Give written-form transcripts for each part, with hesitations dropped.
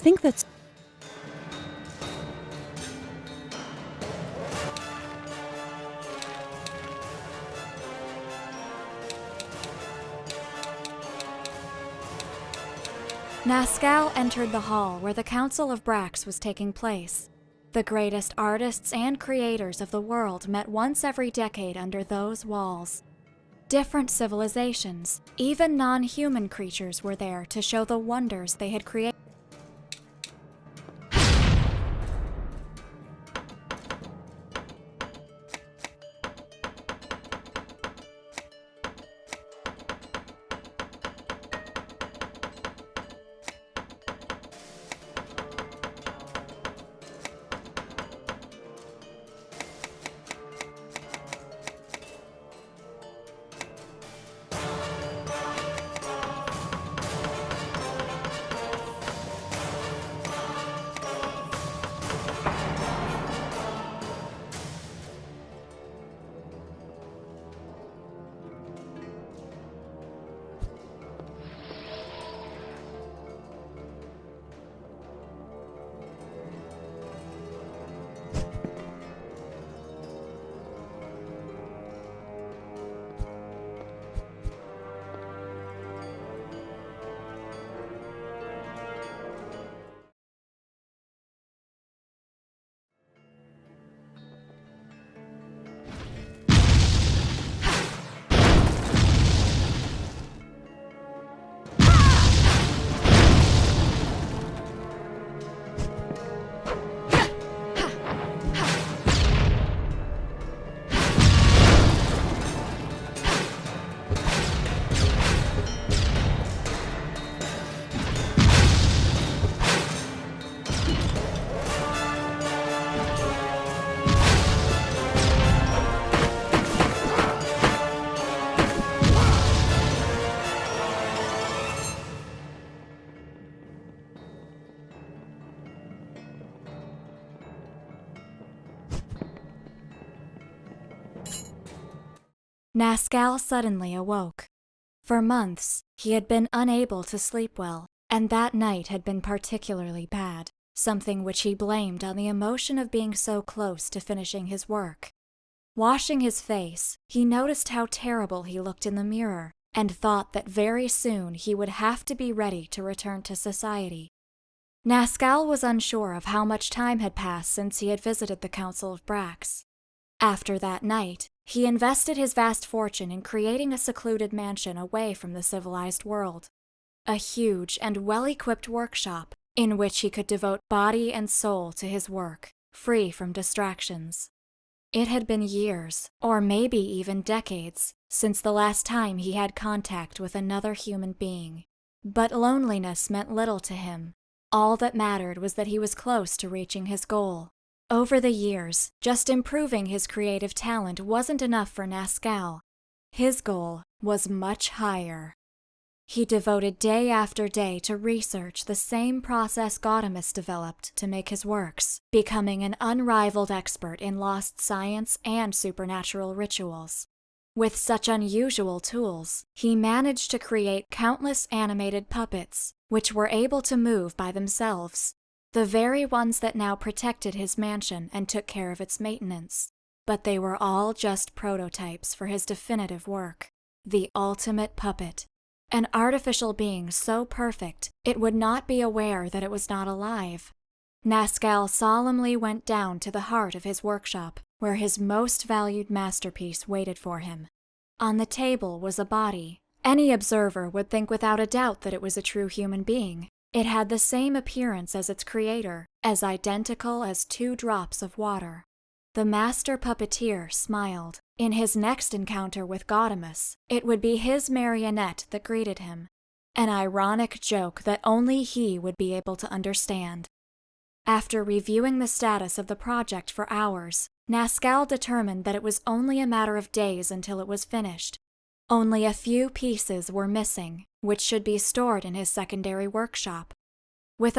think that's... Nazcal entered the hall where the Council of Brax was taking place. The greatest artists and creators of the world met once every decade under those walls. Different civilizations, even non-human creatures were there to show the wonders they had created. Nazcal suddenly awoke. For months, he had been unable to sleep well, and that night had been particularly bad, something which he blamed on the emotion of being so close to finishing his work. Washing his face, he noticed how terrible he looked in the mirror, and thought that very soon he would have to be ready to return to society. Nazcal was unsure of how much time had passed since he had visited the Council of Brax. After that night, he invested his vast fortune in creating a secluded mansion away from the civilized world. A huge and well-equipped workshop in which he could devote body and soul to his work, free from distractions. It had been years, or maybe even decades, since the last time he had contact with another human being. But loneliness meant little to him. All that mattered was that he was close to reaching his goal. Over the years, just improving his creative talent wasn't enough for Nazcal. His goal was much higher. He devoted day after day to research the same process Gaudeamus developed to make his works, becoming an unrivaled expert in lost science and supernatural rituals. With such unusual tools, he managed to create countless animated puppets, which were able to move by themselves. The very ones that now protected his mansion and took care of its maintenance. But they were all just prototypes for his definitive work, the ultimate puppet, an artificial being so perfect it would not be aware that it was not alive. Nazcal solemnly went down to the heart of his workshop, where his most valued masterpiece waited for him. On the table was a body. Any observer would think without a doubt that it was a true human being. It had the same appearance as its creator, as identical as 2 drops of water. The master puppeteer smiled. In his next encounter with Gaudeamus, it would be his marionette that greeted him. An ironic joke that only he would be able to understand. After reviewing the status of the project for hours, Nazcal determined that it was only a matter of days until it was finished. Only a few pieces were missing, which should be stored in his secondary workshop. With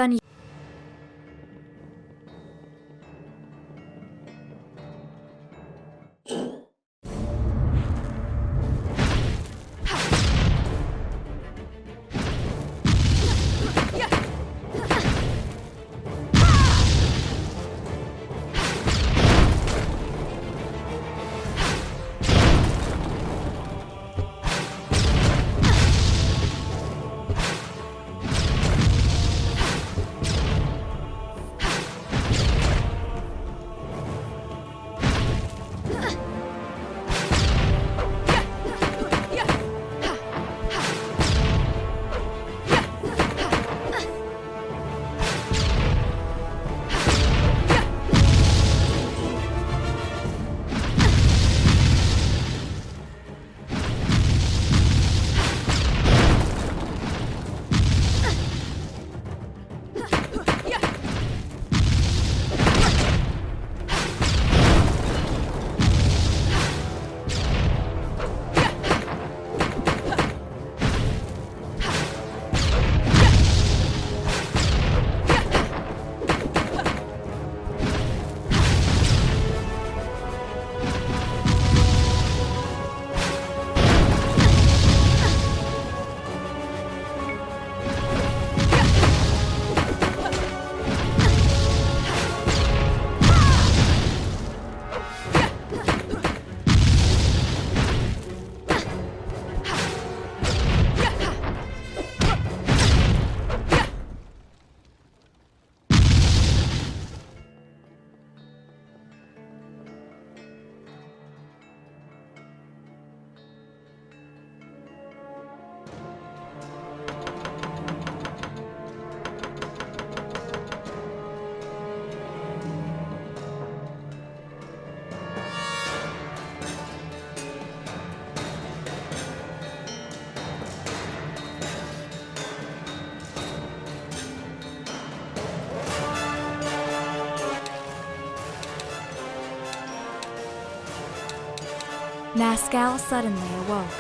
Nascal suddenly awoke.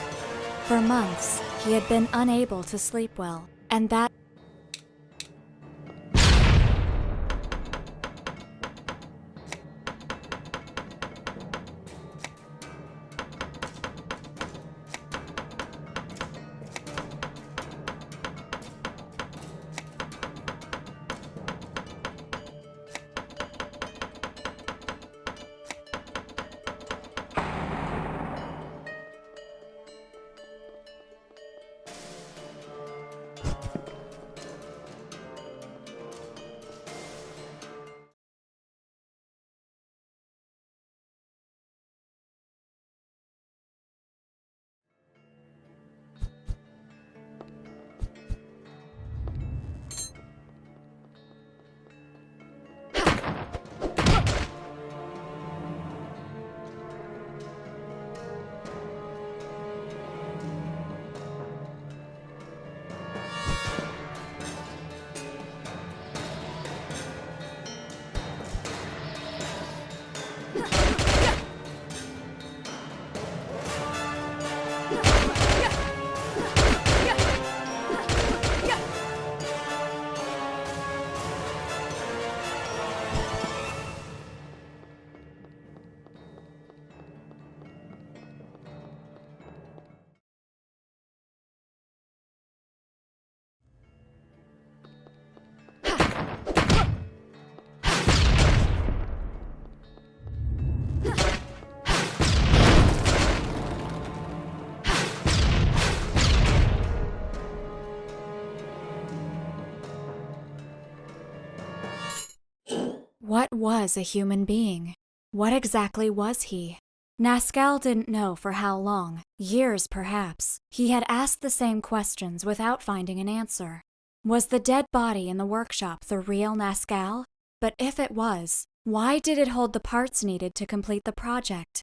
For months, he had been unable to sleep well, and that What was a human being? What exactly was he? Nascal didn't know for how long, years perhaps. He had asked the same questions without finding an answer. Was the dead body in the workshop the real Nascal? But if it was, why did it hold the parts needed to complete the project?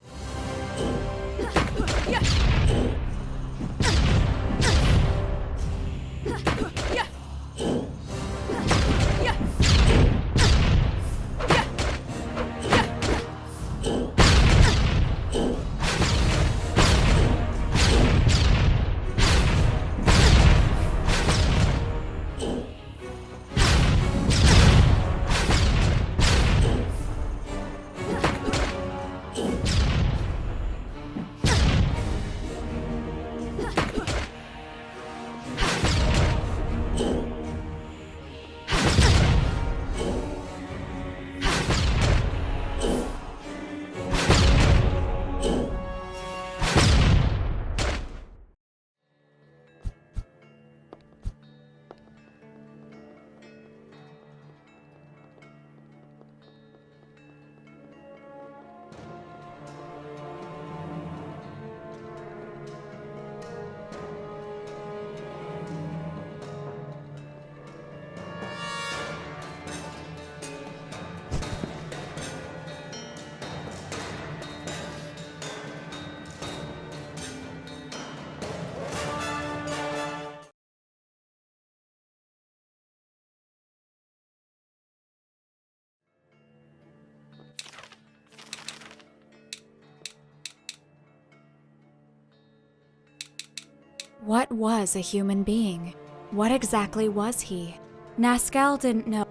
What was a human being? What exactly was he? Nascal didn't know.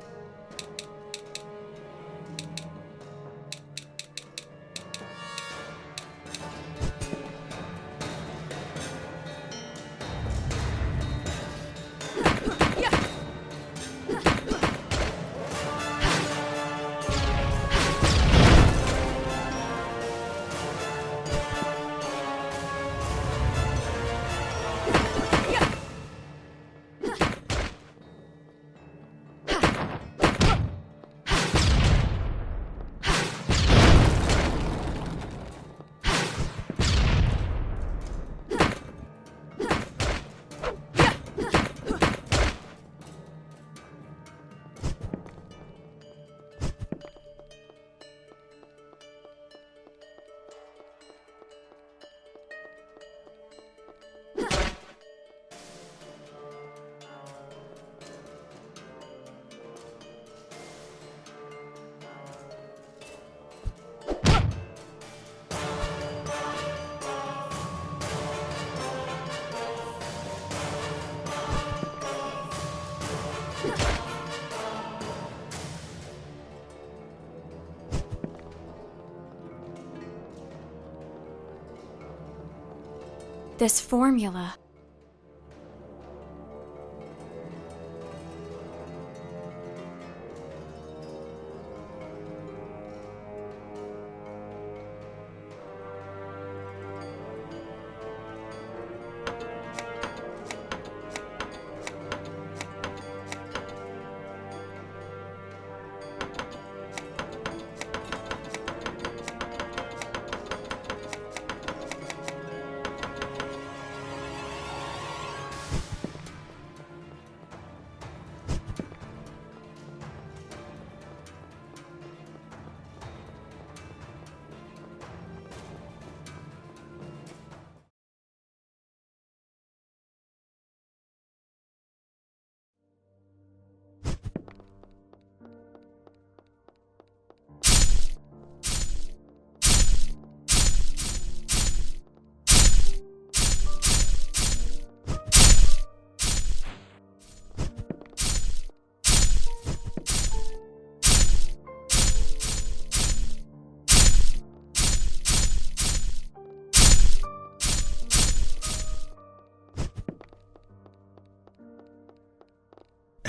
This formula.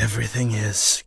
Everything is...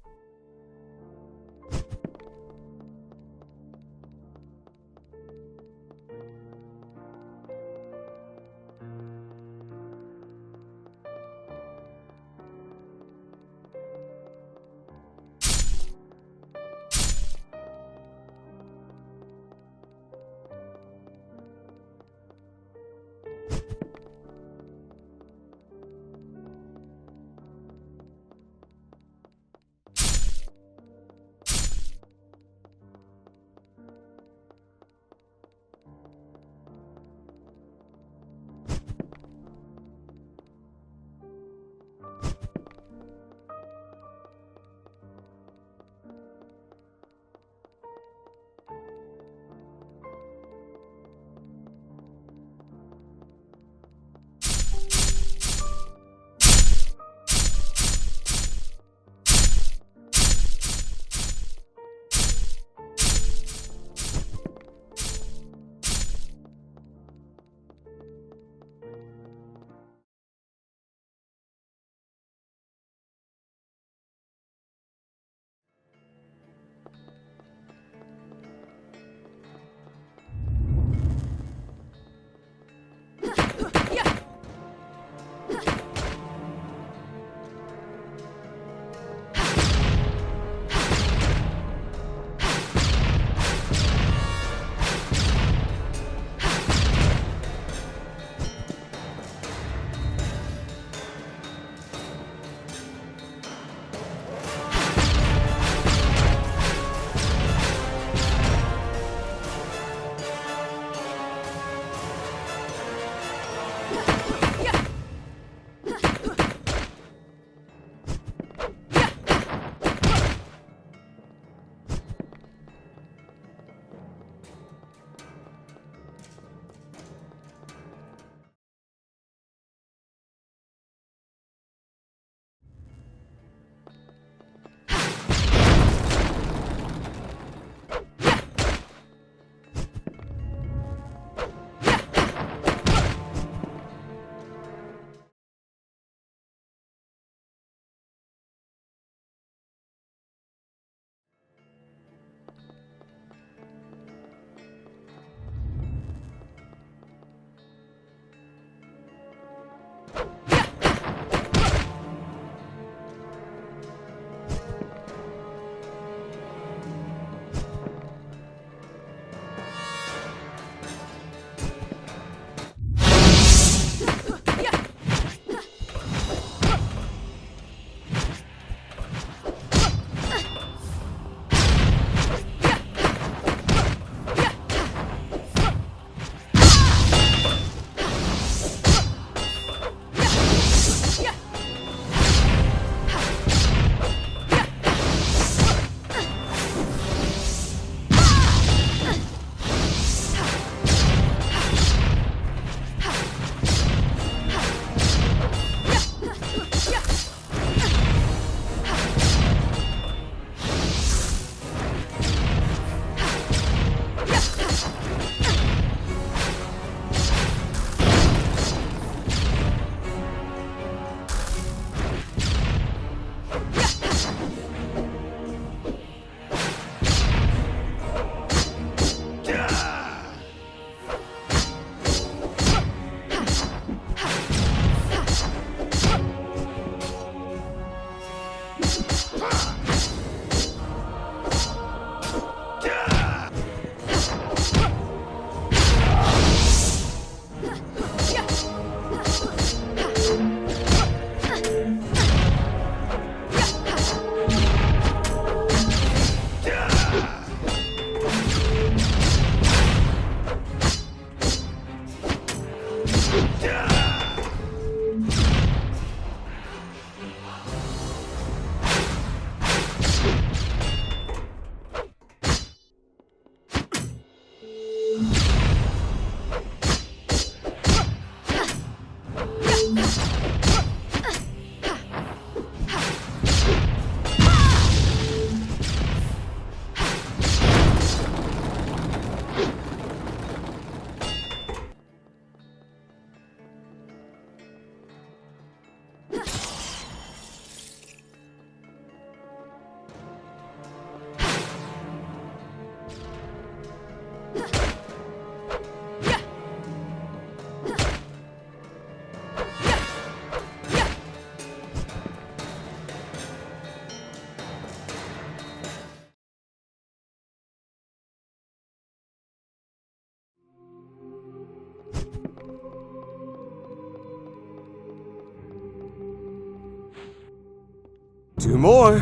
Two more.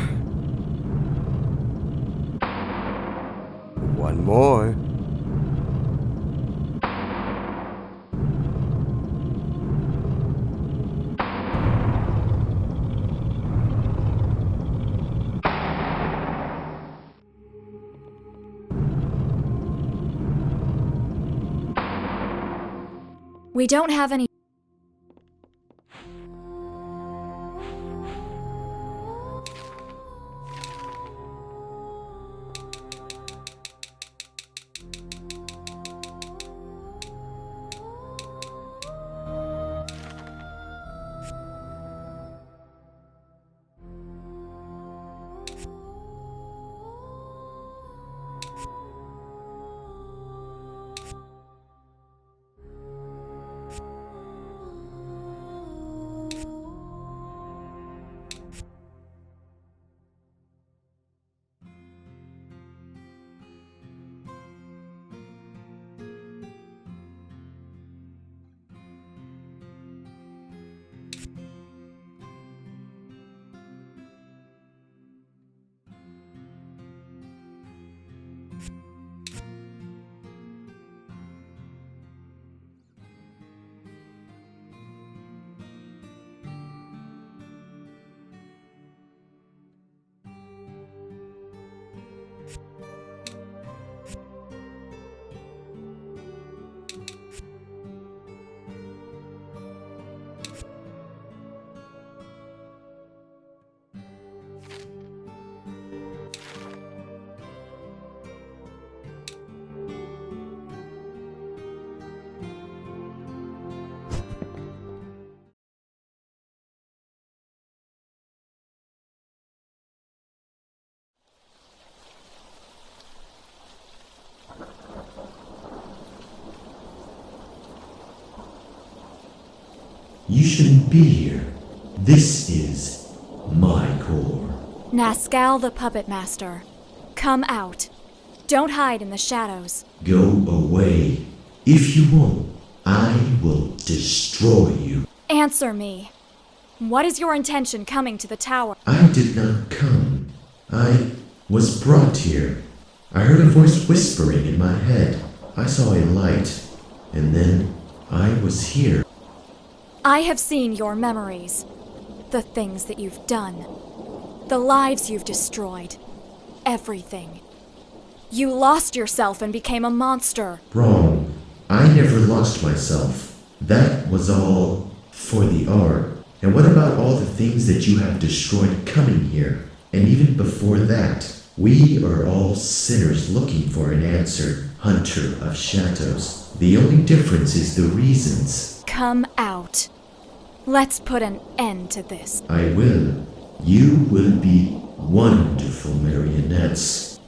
One more. We don't have any. You shouldn't be here. This is my core. Nazcal the Puppet Master, come out. Don't hide in the shadows. Go away. If you won't, I will destroy you. Answer me. What is your intention coming to the tower? I did not come. I was brought here. I heard a voice whispering in my head. I saw a light, and then I was here. I have seen your memories. The things that you've done. The lives you've destroyed. Everything. You lost yourself and became a monster. Wrong. I never lost myself. That was all for the art. And what about all the things that you have destroyed coming here? And even before that, we are all sinners looking for an answer, Hunter of Shadows. The only difference is the reasons. Come out. Let's put an end to this. I will. You will be wonderful marionettes.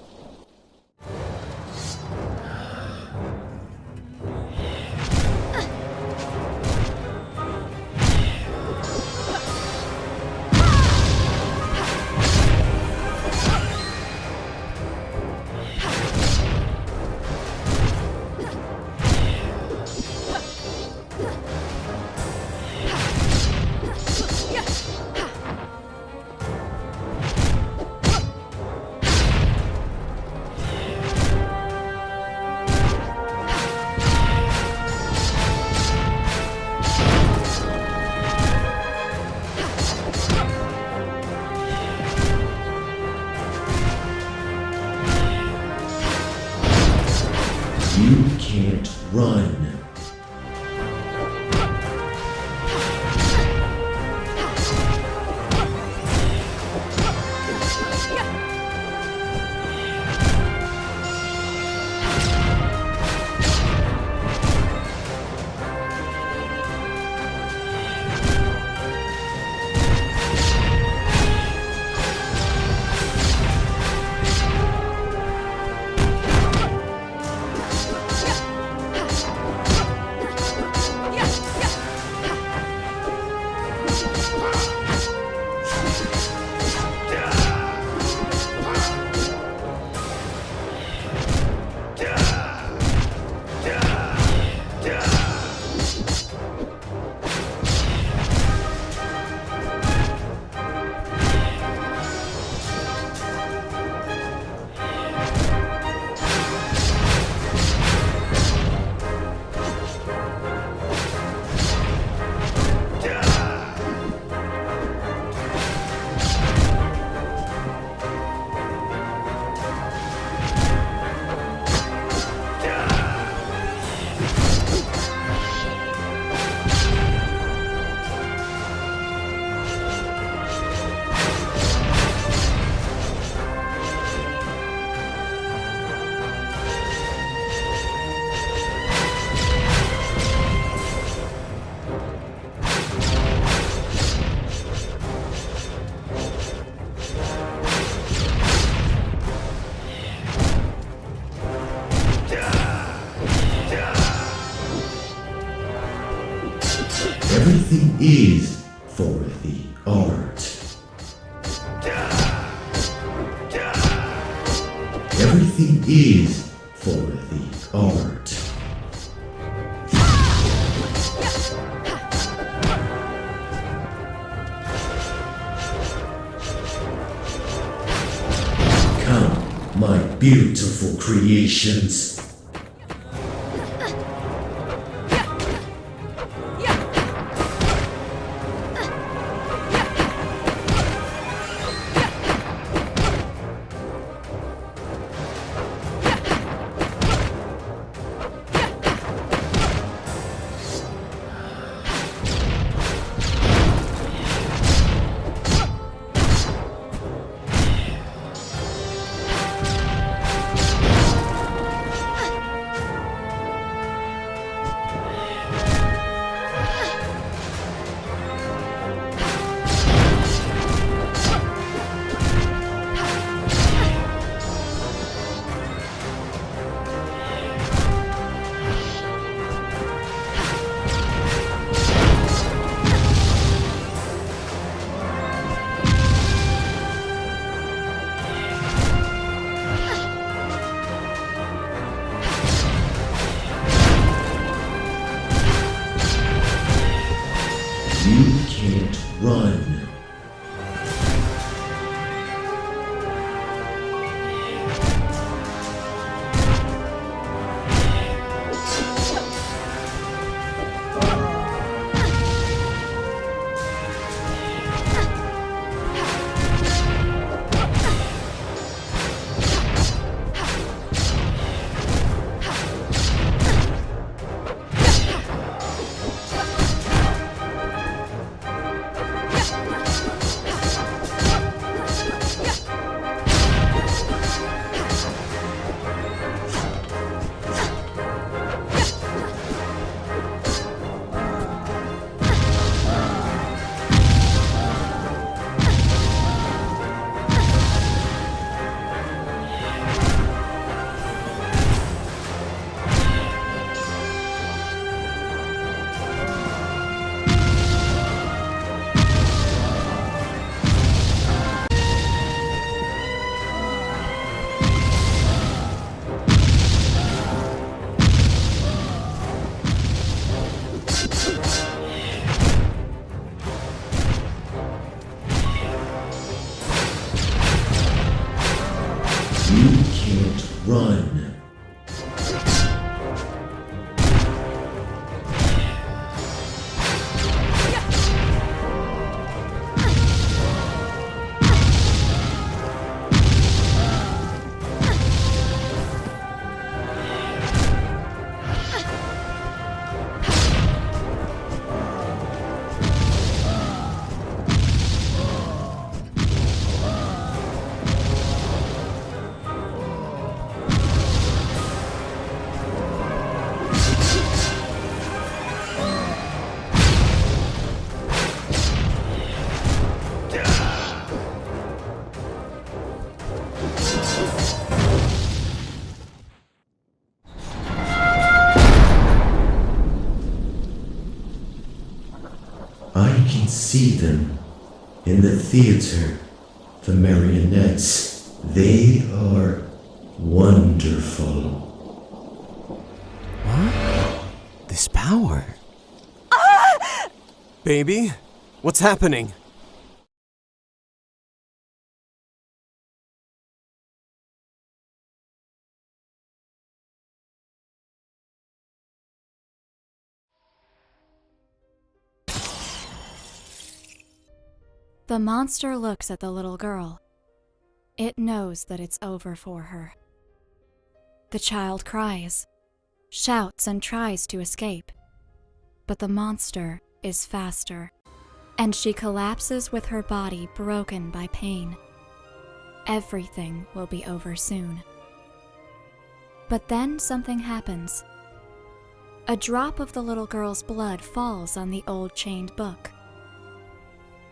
can't run. Everything is for the art. Everything is for the art. Come, my beautiful creations. You can't run. You can't run. I can see them in the theater. The marionettes, they are wonderful. What? This power? Baby, what's happening? The monster looks at the little girl. It knows that it's over for her. The child cries, shouts, and tries to escape. But the monster is faster, and she collapses with her body broken by pain. Everything will be over soon. But then something happens. A drop of the little girl's blood falls on the old chained book.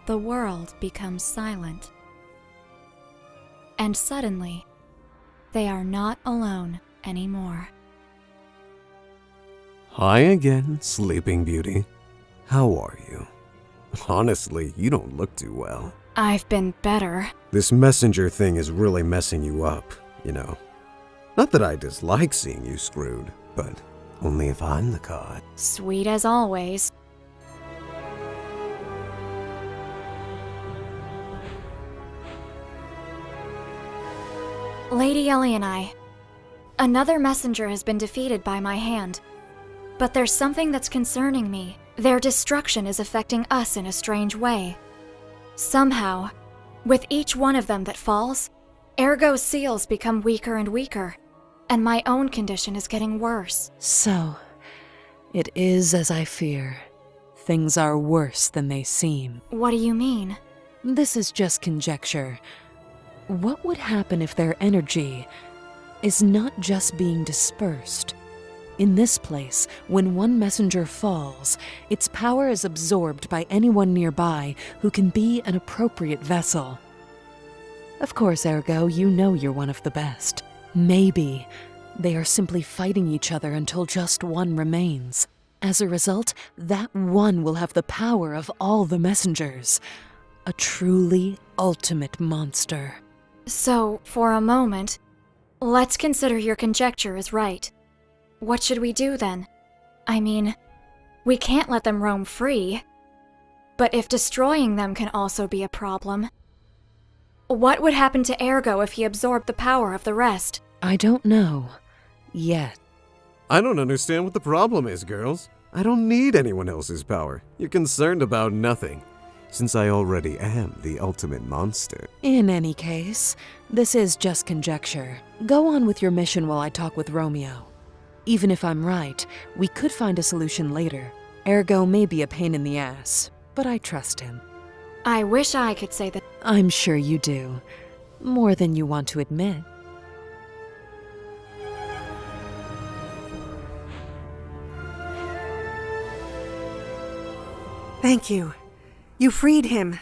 The world becomes silent. And suddenly, they are not alone anymore. Hi again, Sleeping Beauty. How are you? Honestly, you don't look too well. I've been better. This messenger thing is really messing you up, you know. Not that I dislike seeing you screwed, but only if I'm the cause. Sweet as always. Lady Ellie and I. Another messenger has been defeated by my hand. But there's something that's concerning me. Their destruction is affecting us in a strange way. Somehow, with each one of them that falls, Ergo's seals become weaker and weaker, and my own condition is getting worse. So, it is as I fear. Things are worse than they seem. What do you mean? This is just conjecture. What would happen if their energy is not just being dispersed? In this place, when one messenger falls, its power is absorbed by anyone nearby who can be an appropriate vessel. Of course, Ergo, you know you're one of the best. Maybe they are simply fighting each other until just one remains. As a result, that one will have the power of all the messengers. A truly ultimate monster. So, for a moment, let's consider your conjecture is right. What should we do then? I mean, we can't let them roam free. But if destroying them can also be a problem, what would happen to Ergo if he absorbed the power of the rest? I don't know. Yet. I don't understand what the problem is, girls. I don't need anyone else's power. You're concerned about nothing, since I already am the ultimate monster. In any case, this is just conjecture. Go on with your mission while I talk with Romeo. Even if I'm right, we could find a solution later. Ergo may be a pain in the ass, but I trust him. I wish I could say that. I'm sure you do. More than you want to admit. Thank you. You freed him.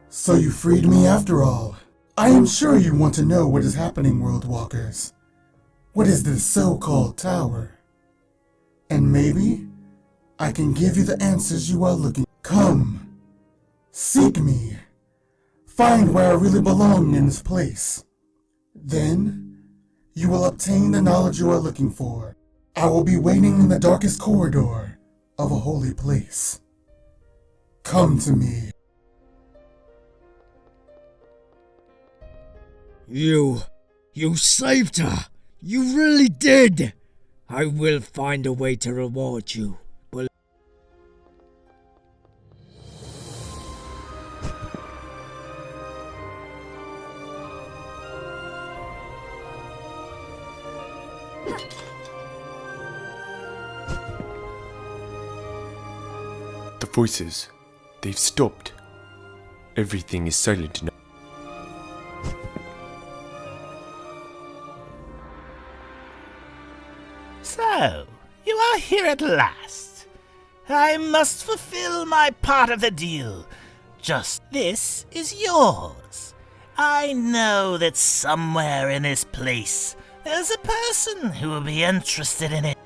So you freed me after all. I am sure you want to know what is happening, World Walkers. What is this so-called tower? And maybe I can give you the answers you are looking. Come, seek me. Find where I really belong in this place. Then you will obtain the knowledge you are looking for. I will be waiting in the darkest corridor of a holy place. Come to me. You saved her. You really did. I will find a way to reward you. The voices, they've stopped. Everything is silent now. So, you are here at last. I must fulfill my part of the deal. just this is yours. I know that somewhere in this place there's a person who will be interested in it.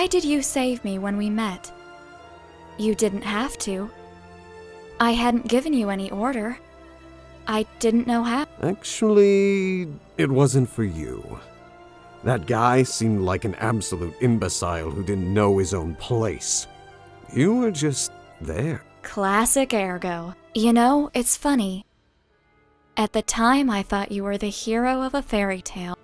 Why did you save me when we met? You didn't have to. I hadn't given you any order. I didn't know how. Actually, it wasn't for you. That guy seemed like an absolute imbecile who didn't know his own place. You were just there. Classic Ergo. You know, it's funny. At the time, I thought you were the hero of a fairy tale.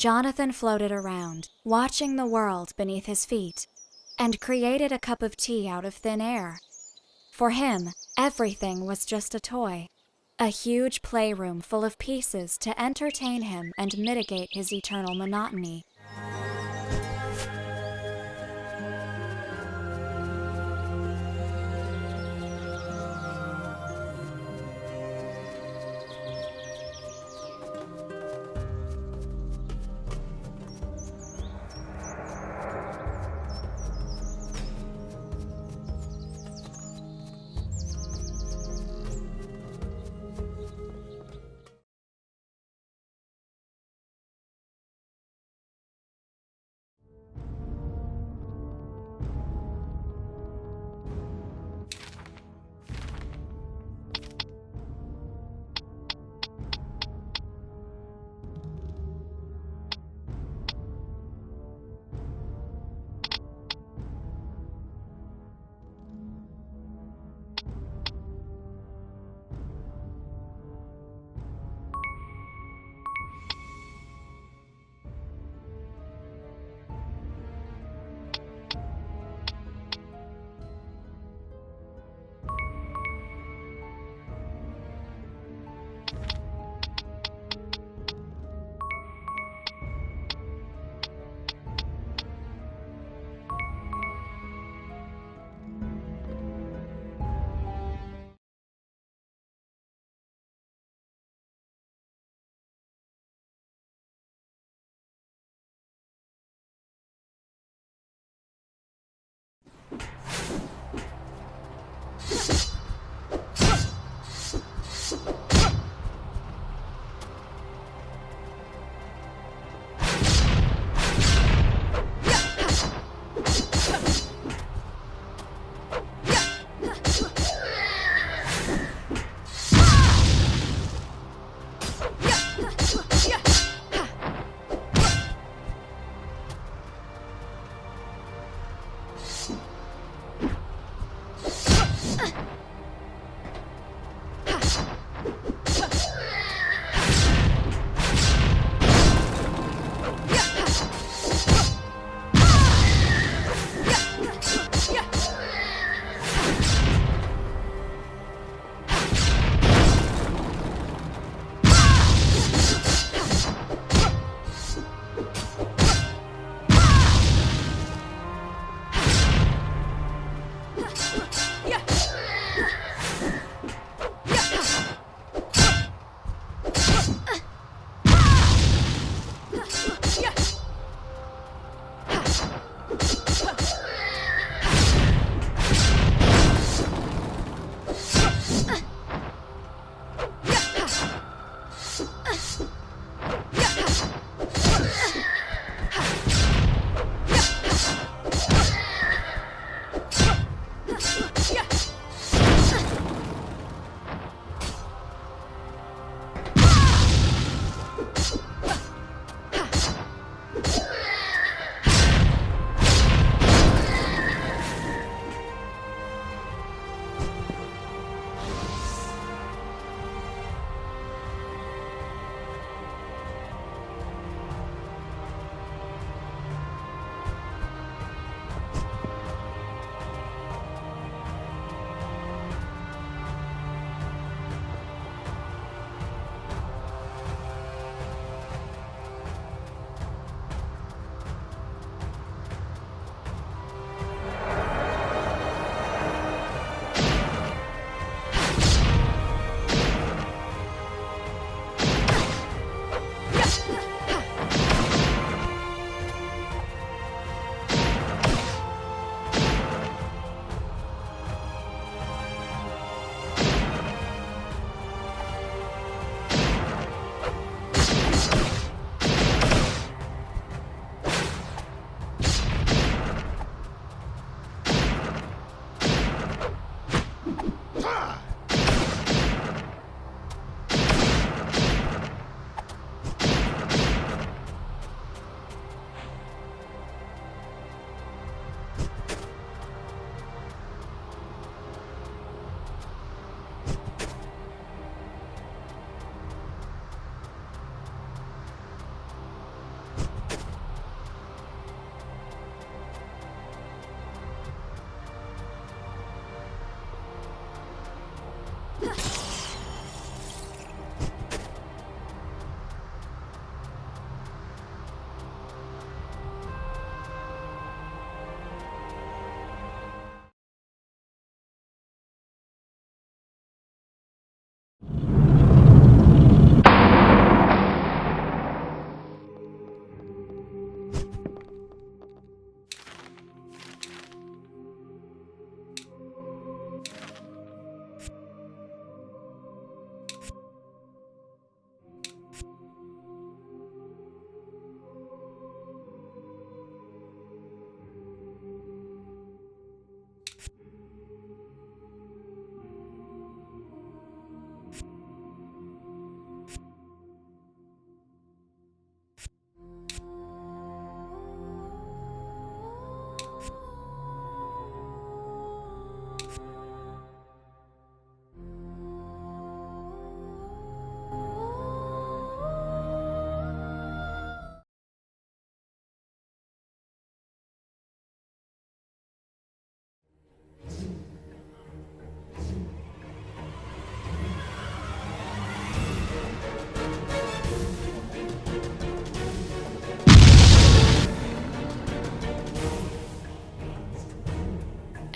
Jonathan floated around, watching the world beneath his feet. and created a cup of tea out of thin air. For him, everything was just a toy, a huge playroom full of pieces to entertain him and mitigate his eternal monotony.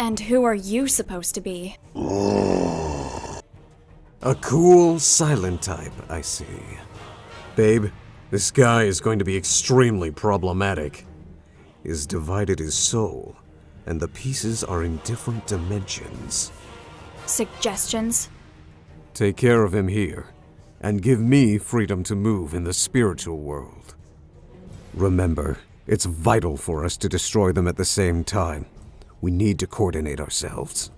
And who are you supposed to be? A cool, silent type, I see. Babe, this guy is going to be extremely problematic. He's divided his soul, and the pieces are in different dimensions. Suggestions? Take care of him here, and give me freedom to move in the spiritual world. Remember, it's vital for us to destroy them at the same time. We need to coordinate ourselves.